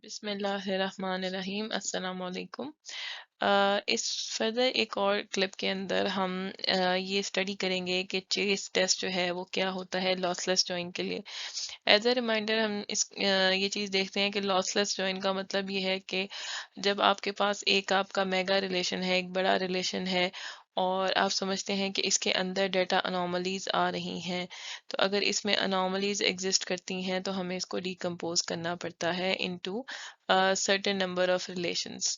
बिस्मिल्लाहिर्रहमानिर्रहीम अस्सलाम वालेकुम। इस फर्दर एक और क्लिप के अंदर हम ये स्टडी करेंगे कि चेस टेस्ट जो है वो क्या होता है लॉसलेस जॉइन के लिए। एज अ रिमाइंडर हम ये चीज़ देखते हैं कि लॉसलेस जॉइन का मतलब ये है कि जब आपके पास एक आपका मेगा रिलेशन है, एक बड़ा रिलेशन है, और आप समझते हैं कि इसके अंदर डेटा अनोमलीज आ रही हैं, तो अगर इसमें अनोमलीज एग्जिस्ट करती हैं तो हमें इसको डिकम्पोज करना पड़ता है into certain number of relations.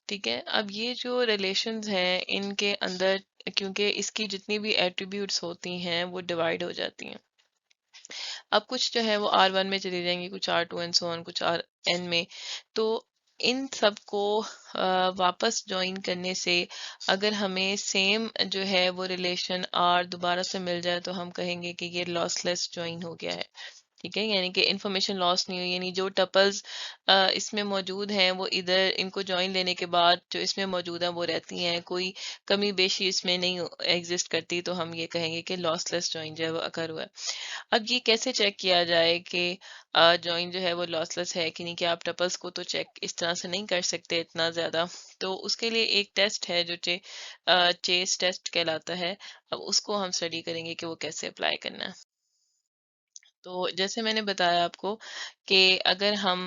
ठीक है, अब ये जो रिलेशंस हैं इनके अंदर, क्योंकि इसकी जितनी भी एट्रीब्यूट्स होती हैं वो डिवाइड हो जाती हैं। अब कुछ जो है वो R1 में चली जाएंगी, कुछ R2 एंड सो ऑन, कुछ Rn में। तो इन सब को वापस ज्वाइन करने से अगर हमें सेम जो है वो रिलेशन R दोबारा से मिल जाए तो हम कहेंगे कि ये लॉसलेस ज्वाइन हो गया है। ठीक है, यानी कि इंफॉर्मेशन लॉस नहीं हुई, यानी जो टपल्स इसमें मौजूद हैं वो इधर इनको ज्वाइन लेने के बाद जो इसमें मौजूद है वो रहती हैं, कोई कमी बेशी इसमें नहीं एग्जिस्ट करती, तो हम ये कहेंगे कि लॉसलेस ज्वाइन जो है वो अकर हुआ है। अब ये कैसे चेक किया जाए कि जॉइन जो है वो लॉसलेस है कि नहीं, कि आप टपल्स को तो चेक इस तरह से नहीं कर सकते इतना ज़्यादा। तो उसके लिए एक टेस्ट है जो चेस टेस्ट कहलाता है। अब उसको हम स्टडी करेंगे कि वो कैसे अप्लाई करना है। तो जैसे मैंने बताया आपको कि अगर हम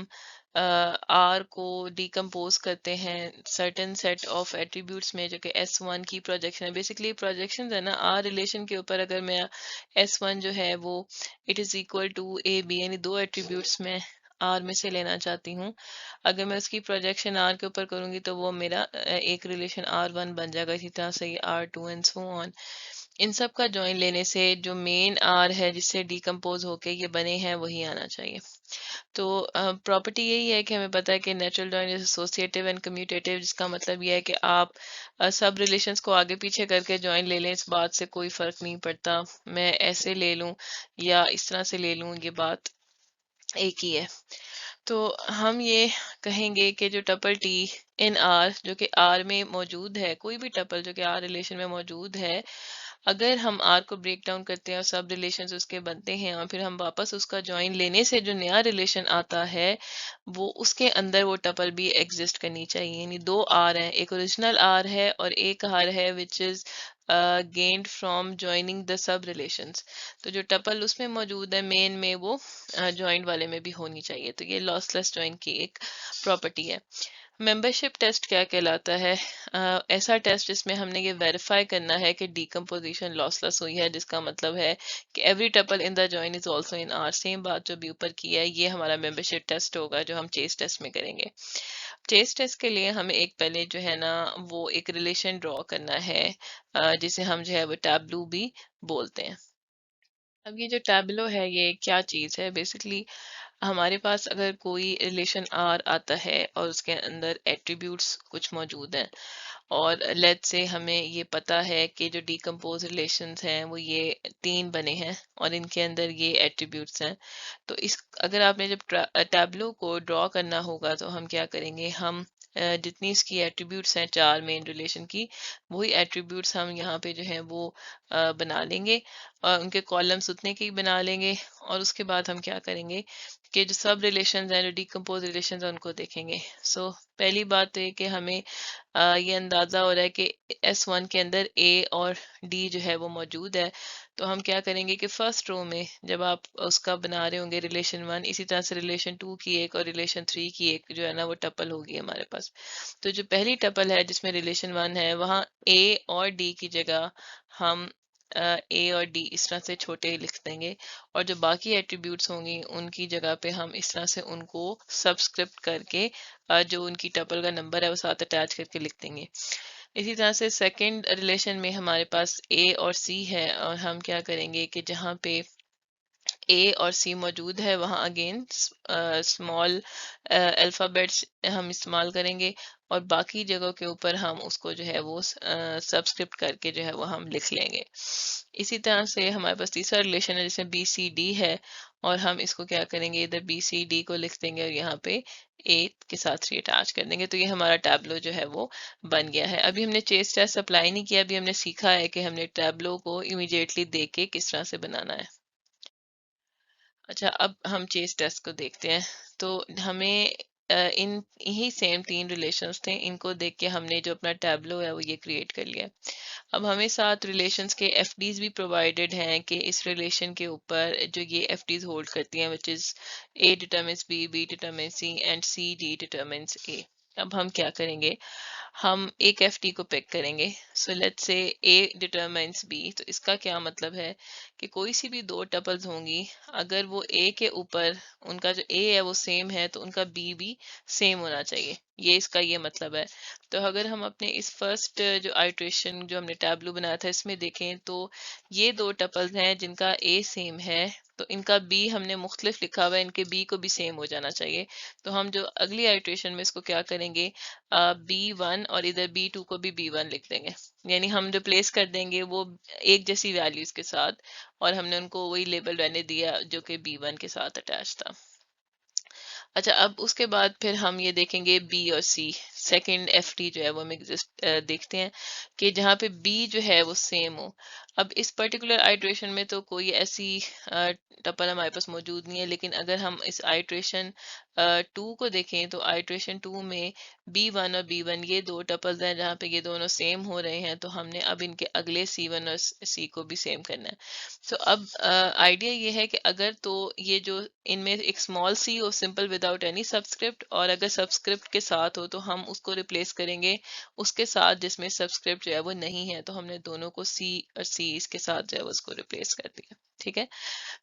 आर को डिकम्पोज करते हैं सर्टेन सेट ऑफ एट्रीब्यूट्स में, जो कि S1 की प्रोजेक्शन है, बेसिकली प्रोजेक्शन है ना आर रिलेशन के ऊपर। अगर मैं S1 जो है वो it is equal to A B, यानी दो एट्रीब्यूट्स में आर में से लेना चाहती हूँ, अगर मैं उसकी प्रोजेक्शन आर के ऊपर करूंगी तो वो मेरा एक रिलेशन R1 बन जाएगा। इसी तरह से ये R2 एंड सो ऑन। इन सब का जॉइन लेने से जो मेन आर है जिससे डिकम्पोज होके ये बने हैं वही आना चाहिए। तो प्रॉपर्टी यही है कि हमें पता है कि natural join is associative and commutative, जिसका मतलब ये है कि आप सब रिलेशंस को आगे पीछे करके जॉइन ले लें, इस बात से कोई फर्क नहीं पड़ता मैं ऐसे ले लूं या इस तरह से ले लूं, ये बात एक ही है। तो हम ये कहेंगे कि जो टपल टी इन आर, जो कि आर में मौजूद है, कोई भी टपल जो कि आर रिलेशन में मौजूद है, अगर हम आर को ब्रेक डाउन करते हैं और सब रिलेशंस उसके बनते हैं और फिर हम वापस उसका ज्वाइन लेने से जो नया रिलेशन आता है वो उसके अंदर वो टपल भी एग्जिस्ट करनी चाहिए। यानी दो आर हैं, एक ओरिजिनल आर है और एक आर है which is gained from joining the sub relations. तो जो टपल उसमें मौजूद है मेन में वो ज्वाइंट वाले में भी होनी चाहिए। तो ये लॉसलेस ज्वाइन की एक प्रॉपर्टी है। मेंबरशिप टेस्ट क्या कहलाता है? ऐसा टेस्ट जिसमें हमने ये वेरीफाई करना है कि डिकम्पोजिशन लॉसलेस हुई है, जिसका मतलब है कि every tuple in the join is also in are. Same बात जो भी ऊपर की है, ये हमारा मेंबरशिप टेस्ट होगा जो हम चेस टेस्ट में करेंगे। चेस टेस्ट के लिए हमें एक पहले जो है ना वो एक रिलेशन ड्रॉ करना है, जिसे हम जो है वो टैब्लू भी बोलते हैं। अब ये जो टैब्लो है ये क्या चीज़ है? बेसिकली हमारे पास अगर कोई रिलेशन आर आता है और उसके अंदर एट्रीब्यूट्स कुछ मौजूद हैं, और लेट्स से हमें ये पता है कि जो डिकम्पोज रिलेशंस हैं वो ये तीन बने हैं और इनके अंदर ये एट्रीब्यूट्स हैं। तो इस अगर आपने जब टैब्लो को ड्रॉ करना होगा तो हम क्या करेंगे, हम जितनी इसकी एट्रीब्यूट्स हैं चार मेन रिलेशन की, वही एट्रीब्यूट्स हम यहाँ पे जो है वो बना लेंगे और उनके कॉलम्स उतने के ही बना लेंगे। और उसके बाद हम क्या करेंगे कि जो सब रिलेशंस हैं, जो डिकम्पोज रिलेशंस हैं, उनको देखेंगे। सो पहली बात तो ये कि हमें ये अंदाज़ा हो रहा है कि S1 के अंदर ए और डी जो है वो मौजूद है। तो हम क्या करेंगे कि फर्स्ट रो में जब आप उसका बना रहे होंगे रिलेशन वन, इसी तरह से रिलेशन टू की एक और रिलेशन थ्री की एक जो है ना वो टपल होगी हमारे पास। तो जो पहली टपल है जिसमें रिलेशन वन है, वहाँ ए और डी की जगह हम ए और डी इस तरह से छोटे लिख देंगे, और जो बाकी एट्रीब्यूट्स होंगी उनकी जगह पे हम इस तरह से उनको सबस्क्रिप्ट करके जो उनकी टपल का नंबर है वो साथ अटैच करके लिख देंगे। इसी तरह से सेकंड रिलेशन में हमारे पास ए और सी है, और हम क्या करेंगे कि जहाँ पे ए और सी मौजूद है वहाँ अगेन स्मॉल अल्फ़ाबेट्स हम इस्तेमाल करेंगे, और बाकी जगहों के ऊपर हम उसको जो है वो सबस्क्रिप्ट करके जो है वो हम लिख लेंगे। इसी तरह से हमारे पास तीसरा रिलेशन है जिसमें बी सी डी है, और हम इसको क्या करेंगे, इधर बी सी डी को लिख देंगे और यहाँ पे ए के साथ थ्री अटैच कर देंगे। तो ये हमारा टैब्लो जो है वो बन गया है। अभी हमने चेस टेस्ट अप्लाई नहीं किया, अभी हमने सीखा है कि हमने टैब्लो को इमीडिएटली देख के किस तरह से बनाना है। अच्छा, अब हम चेस टेस्ट को देखते हैं। तो हमें इन यही सेम तीन रिलेशंस थे, इनको देख के हमने जो अपना टैब्लो है वो ये क्रिएट कर लिया। अब हमें साथ रिलेशंस के एफडीज भी प्रोवाइडेड हैं कि इस रिलेशन के ऊपर जो ये एफडीज होल्ड करती हैं, which is A determines B, B determines C and C D determines A. अब हम क्या करेंगे, हम एक एफ टी को पिक करेंगे। So let's say A determines B. तो इसका क्या मतलब है कि कोई सी भी दो टपल्स होंगी, अगर वो ए के ऊपर उनका जो ए है वो सेम है तो उनका बी भी सेम होना चाहिए, ये इसका ये मतलब है। तो अगर हम अपने इस फर्स्ट जो आइट्रेशन जो हमने टैब्लू बनाया था इसमें देखें तो ये दो टपल्स हैं जिनका ए सेम है, तो इनका बी हमने मुख्तलिफ लिखा हुआ है, इनके बी को भी सेम हो जाना चाहिए। तो हम जो अगली आइट्रेशन में इसको क्या करेंगे, B1 और इधर B2 को भी B1 लिख देंगे, यानी हम रिप्लेस कर देंगे वो एक जैसी वैल्यूज के साथ, और हमने उनको वही लेबल रहने दिया जो कि B1 के साथ अटैच था। अच्छा, अब उसके बाद फिर हम ये देखेंगे बी और सी, सेकंड एफटी जो है वो हम एग्जिस्ट देखते हैं कि जहाँ पे बी जो है वो सेम हो। अब इस पर्टिकुलर आइट्रेशन में तो कोई ऐसी टपल हमारे पास मौजूद नहीं है, लेकिन अगर हम इस आइट्रेशन टू को देखें तो आइट्रेशन टू में B1 और B1 ये दो टपल्स हैं जहाँ पे ये दोनों सेम हो रहे हैं, तो हमने अब इनके अगले C1 और C को भी सेम करना है। तो अब आइडिया ये है कि अगर तो ये जो इनमें एक स्मॉल सी हो सिंपल विदाउट एनी सबस्क्रिप्ट, और अगर सबस्क्रिप्ट के साथ हो तो हम उसको रिप्लेस करेंगे उसके साथ जिसमें सबस्क्रिप्ट जो है वो नहीं है, तो हमने दोनों को सी और सी इसके साथ जो है वो उसको रिप्लेस कर दिया। ठीक है,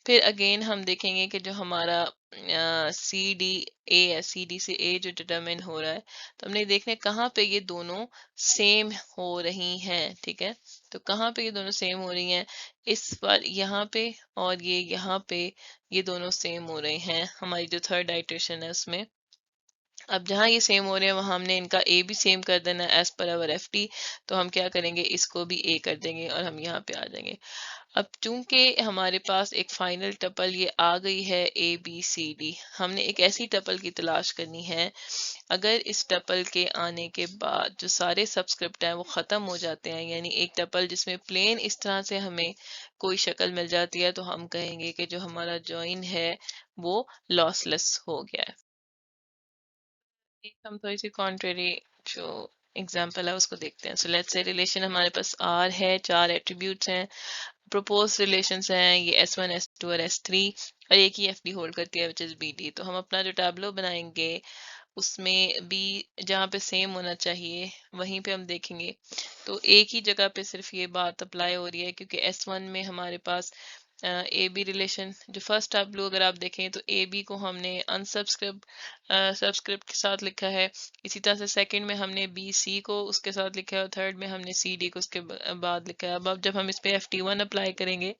फिर अगेन हम देखेंगे कि जो हमारा सी डी ए है, सी डी से ए जो डिटरमिन हो रहा है, तो हमने देखना है कहाँ पे ये दोनों सेम हो रही हैं। ठीक है, तो कहाँ पे ये दोनों सेम हो रही हैं, इस बार यहाँ पे और ये यहाँ पे ये दोनों सेम हो रहे हैं हमारी जो थर्ड आइट्रेशन है उसमें। अब जहाँ ये सेम हो रहे हैं वहाँ हमने इनका ए भी सेम कर देना है एज पर अवर एफ टी, तो हम क्या करेंगे, इसको भी ए कर देंगे और हम यहाँ पे आ जाएंगे। अब चूंकि हमारे पास एक फाइनल टपल ये आ गई है ए बी सी डी, हमने एक ऐसी टपल की तलाश करनी है अगर इस टपल के आने के बाद जो सारे सबस्क्रिप्ट हैं वो ख़त्म हो जाते हैं, यानी एक टपल जिसमें प्लेन इस तरह से हमें कोई शक्ल मिल जाती है, तो हम कहेंगे कि जो हमारा जॉइन है वो लॉसलेस हो गया है। एक हम थोड़ी सी कॉन्ट्रेरी जो एग्जाम्पल है उसको देखते हैं। सो लेट्स से रिलेशन हमारे पास आर है, चार एट्रीब्यूट्स हैं, प्रपोज रिलेशंस हैं ये S1 S2 और S3, और एक ही एफ डी होल्ड करती है विच इज बी डी। तो हम अपना जो टैब्लो बनाएंगे उसमें बी जहाँ पे सेम होना चाहिए वहीं पे हम देखेंगे, तो एक ही जगह पे सिर्फ ये बात अप्लाई हो रही है क्योंकि S1 में हमारे पास ए बी रिलेशन जो फर्स्ट टैब्लो अगर आप देखें तो ए बी को हमने अनसब्सक्रिप्ट सब्सक्रिप्ट के साथ लिखा है, इसी तरह से सेकंड में हमने बी सी को उसके साथ लिखा है और थर्ड में हमने सी डी को उसके बाद लिखा है। अब जब हम इस पे एफ टी वन अप्लाई करेंगे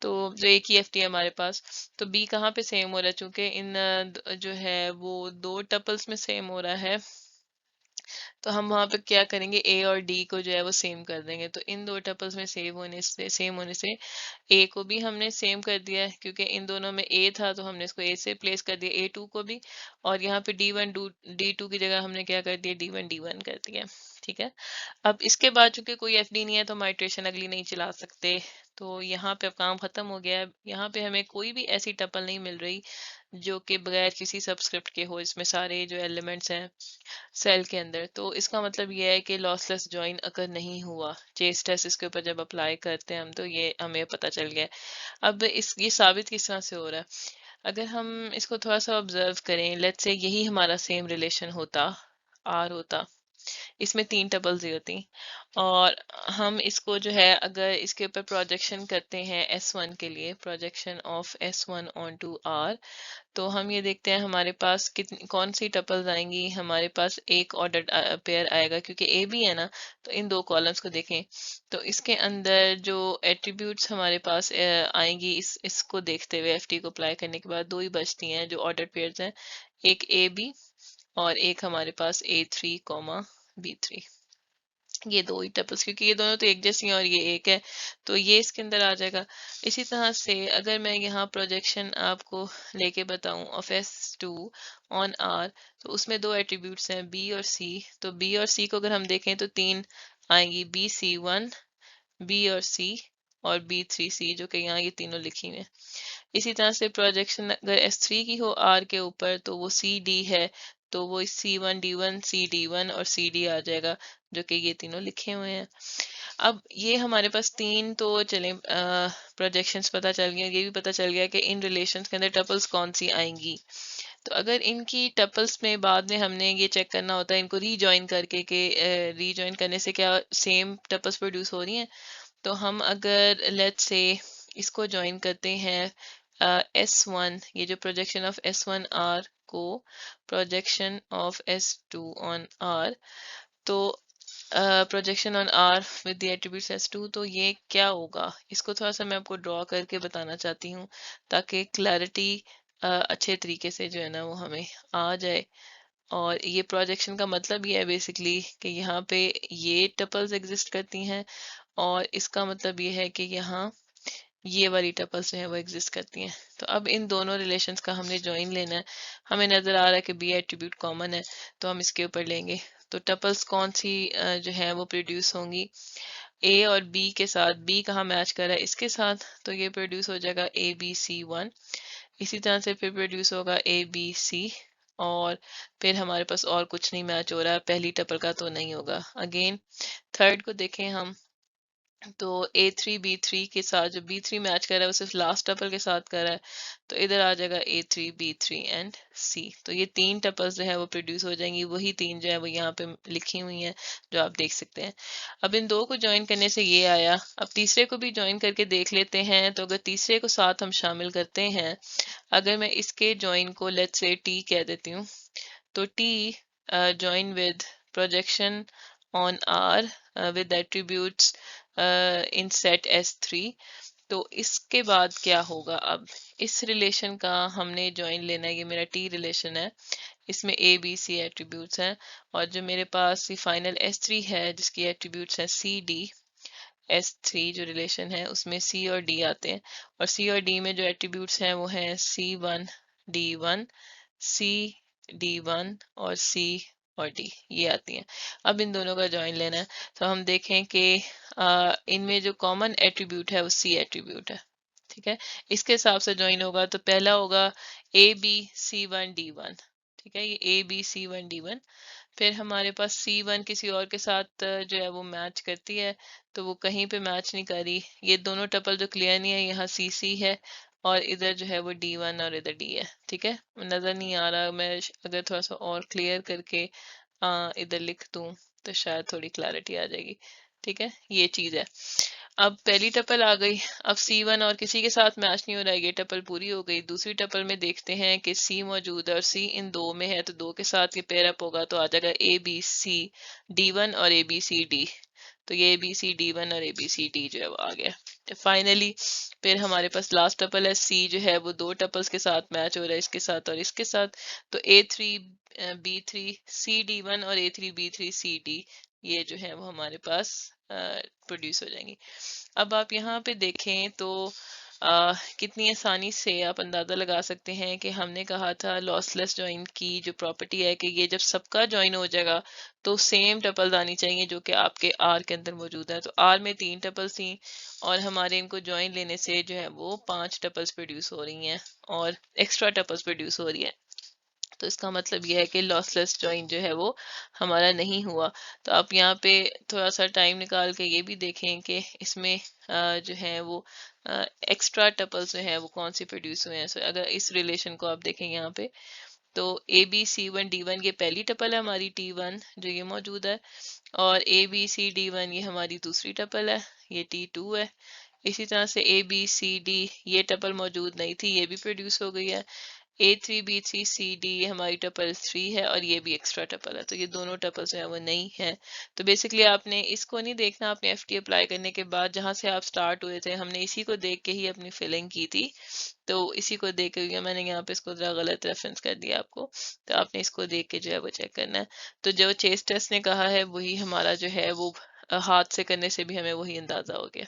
तो जो एक ही एफ टी है हमारे पास, तो बी कहाँ पे सेम हो रहा है, चूंकि इन जो है वो दो टपल्स में सेम हो रहा है, तो हम वहां पे क्या करेंगे, ए और डी को जो है वो सेम कर देंगे। तो इन दो टपल्स में सेम होने से ए को भी हमने सेम कर दिया है, क्योंकि इन दोनों में ए था तो हमने इसको ए से प्लेस कर दिया, ए टू को भी, और यहाँ पे डी टू की जगह हमने क्या कर दिया, डी वन कर दिया। ठीक है, अब इसके बाद चूंकि कोई एफ डी नहीं है तो हम आइट्रेशन अगली नहीं चला सकते, तो यहाँ पे अब काम खत्म हो गया है। यहाँ पे हमें कोई भी ऐसी टपल नहीं मिल रही जो कि बगैर किसी सबस्क्रिप्ट के हो, इसमें सारे जो एलिमेंट्स हैं सेल के अंदर, तो इसका मतलब ये है कि लॉसलेस ज्वाइन अगर नहीं हुआ, चेस टेस्ट इसके ऊपर जब अप्लाई करते हैं हम तो ये हमें पता चल गया है। अब इस ये साबित किस तरह से हो रहा है, अगर हम इसको थोड़ा सा ऑब्जर्व करें, लेट्स से यही हमारा सेम रिलेशन होता, आर होता, इसमें तीन टपल्स ही होती, और हम इसको जो है अगर इसके ऊपर प्रोजेक्शन करते हैं S1 के लिए, projection of S1 onto R, तो हम ये देखते हैं हमारे पास कितनी कौन सी टपल्स आएंगी, हमारे पास एक ऑर्डर पेयर आएगा क्योंकि ए बी है ना। तो इन दो कॉलम्स को देखें तो इसके अंदर जो एट्रीब्यूट्स हमारे पास आएंगी इसको देखते हुए एफ टी को अप्लाई करने के बाद दो ही बचती हैं जो ऑर्डर पेयर्स हैं, एक ए बी और एक हमारे पास A3, B3, ये दो ही टपल्स, क्योंकि ये दोनों तो एक जैसी हैं और ये एक है, तो ये इसके अंदर आ जाएगा। इसी तरह से अगर मैं यहाँ प्रोजेक्शन आपको लेके बताऊं ऑफ S2 ऑन R, तो उसमें दो एट्रीब्यूट्स हैं B और C, तो B और C को अगर हम देखें तो तीन आएंगी, BC1, B और C और B3C, जो कि यहाँ ये तीनों लिखी हुई हैं। इसी तरह से प्रोजेक्शन अगर S3 की हो R के ऊपर तो वो CD है, तो वो C1D1 CD1 और CD आ जाएगा, जो कि ये तीनों लिखे हुए हैं। अब ये हमारे पास तीन तो चले प्रोजेक्शंस पता चल गए, ये भी पता चल गया कि इन रिलेशंस के अंदर टपल्स कौन सी आएंगी। तो अगर इनकी टपल्स में बाद में हमने ये चेक करना होता है इनको रीजॉइन करके कि रीजॉइन करने से क्या सेम टपल्स प्रोड्यूस हो रही हैं। तो हम अगर लेट्स से इसको ज्वाइन करते हैं S1, ये जो प्रोजेक्शन ऑफ S1R को projection of S2 on R, तो projection on R with the attributes S2, तो ये क्या होगा इसको थोड़ा सा मैं आपको ड्रॉ करके बताना चाहती हूँ ताकि क्लैरिटी अच्छे तरीके से जो है ना वो हमें आ जाए। और ये प्रोजेक्शन का मतलब ये है बेसिकली कि यहाँ पे ये टपल्स एग्जिस्ट करती हैं, और इसका मतलब ये है कि यहाँ ये वाली टपल्स जो है वो एग्जिस्ट करती हैं। तो अब इन दोनों रिलेशंस का हमने ज्वाइन लेना है। हमें नजर आ रहा है कि बी एट्रीब्यूट कॉमन है, तो हम इसके ऊपर लेंगे। तो टपल्स कौन सी जो है वो प्रोड्यूस होंगी ए और बी के साथ। बी कहाँ मैच कर रहा है इसके साथ, तो ये प्रोड्यूस हो जाएगा ABC1। इसी तरह से फिर प्रोड्यूस होगा ABC, और फिर हमारे पास और कुछ नहीं मैच हो रहा है, पहली टपल का तो नहीं होगा। अगेन थर्ड को देखें हम, तो A3B3 के साथ जो B3 मैच कर रहा है वो सिर्फ लास्ट टपल के साथ कर रहा है, तो इधर आ जाएगा A3B3 एंड C। तो ये तीन टपल्स जो है वो प्रोड्यूस हो जाएंगी, वही तीन जो है वो यहाँ पे लिखी हुई हैं जो आप देख सकते हैं। अब इन दो को ज्वाइन करने से ये आया, अब तीसरे को भी ज्वाइन करके देख लेते हैं। तो अगर तीसरे को साथ हम शामिल करते हैं, अगर मैं इसके ज्वाइन को लेट्स से T कह देती हूँ, तो T join with projection on R with attributes in set S3। तो इसके बाद क्या होगा, अब इस रिलेशन का हमने ज्वाइन लेना है। ये मेरा T रिलेशन है, इसमें A B C एट्रीब्यूट्स हैं, और जो मेरे पास फाइनल S3 है जिसकी एट्रीब्यूट्स हैं C D। S3 जो रिलेशन है उसमें C और D आते हैं, और C और D में जो एट्रीब्यूट्स हैं वो हैं C1 D1 C D1 और C और D, ये आती हैं। अब इन दोनों का ज्वाइन लेना है, तो हम देखें कि इनमें जो कॉमन एट्रीब्यूट है वो C एट्रीब्यूट है। ठीक है, इसके हिसाब से ज्वाइन होगा। तो पहला होगा ABC1D1। ठीक है, ये ABC1D1। फिर हमारे पास C1 किसी और के साथ जो है वो मैच करती है, तो वो कहीं पे मैच नहीं कर रही। ये दोनों टपल जो क्लियर नहीं है, यहाँ CC है और इधर जो है वो D1 और इधर D है। ठीक है, नजर नहीं आ रहा, मैं अगर थोड़ा सा और क्लियर करके इधर लिख दूं तो शायद थोड़ी क्लैरिटी आ जाएगी। ठीक है, ये चीज है। अब पहली टपल आ गई, अब C1 और किसी के साथ मैच नहीं हो रहा है, ये टपल पूरी हो गई। दूसरी टपल में देखते हैं कि C मौजूद है और C इन दो में है, तो दो के साथ ये पेयर अप होगा, तो आ जाएगा ABC D1 और ABCD। तो ये ABCD1 और ABCD जो है वो आ गया। फाइनली फिर हमारे पास लास्ट टपल है C, जो है वो दो टपल्स के साथ मैच हो रहा है, इसके साथ और इसके साथ। तो A3B3CD1 और A3B3CD, ये जो है वो हमारे पास प्रोड्यूस हो जाएंगी। अब आप यहाँ पे देखें तो कितनी आसानी से आप अंदाजा लगा सकते हैं कि हमने कहा था लॉसलेस ज्वाइन की जो प्रॉपर्टी है कि ये जब सबका ज्वाइन हो जाएगा तो सेम टपल्स आनी चाहिए जो कि आपके आर के अंदर मौजूद है। तो आर में तीन टपल्स थी, और हमारे इनको ज्वाइन लेने से जो है वो 5 टपल्स प्रोड्यूस हो रही हैं और एक्स्ट्रा टपल्स प्रोड्यूस हो रही है। तो इसका मतलब यह है कि लॉसलेस ज्वाइन जो है वो हमारा नहीं हुआ। तो आप यहाँ पे थोड़ा सा टाइम निकाल के ये भी देखें कि इसमें जो है वो एक्स्ट्रा टपल्स जो है वो कौन सी प्रोड्यूस हुए हैं। सो अगर इस रिलेशन को आप देखें यहाँ पे, तो ABC1D1 ये पहली टपल है हमारी T1 जो ये मौजूद है, और ABCD1 ये हमारी दूसरी टपल है, ये T2 है। इसी तरह से ABCD ये टपल मौजूद नहीं थी, ये भी प्रोड्यूस हो गई है। A3B3CD ये हमारी टपल 3 है, और ये भी एक्स्ट्रा टपल है, तो ये दोनों टपल जो है वो नहीं है। तो बेसिकली आपने इसको नहीं देखना, आपने FT अप्लाई करने के बाद जहां से आप स्टार्ट हुए थे, हमने इसी को देख के ही अपनी फिलिंग की थी। तो इसी को देख के मैंने यहाँ पे इसको जरा गलत रेफरेंस कर दिया आपको, तो आपने इसको देख के जो है वो चेक करना है। तो जो चेस्ट टेस्ट ने कहा है वही हमारा जो है वो हाथ से करने से भी हमें वही अंदाजा हो गया।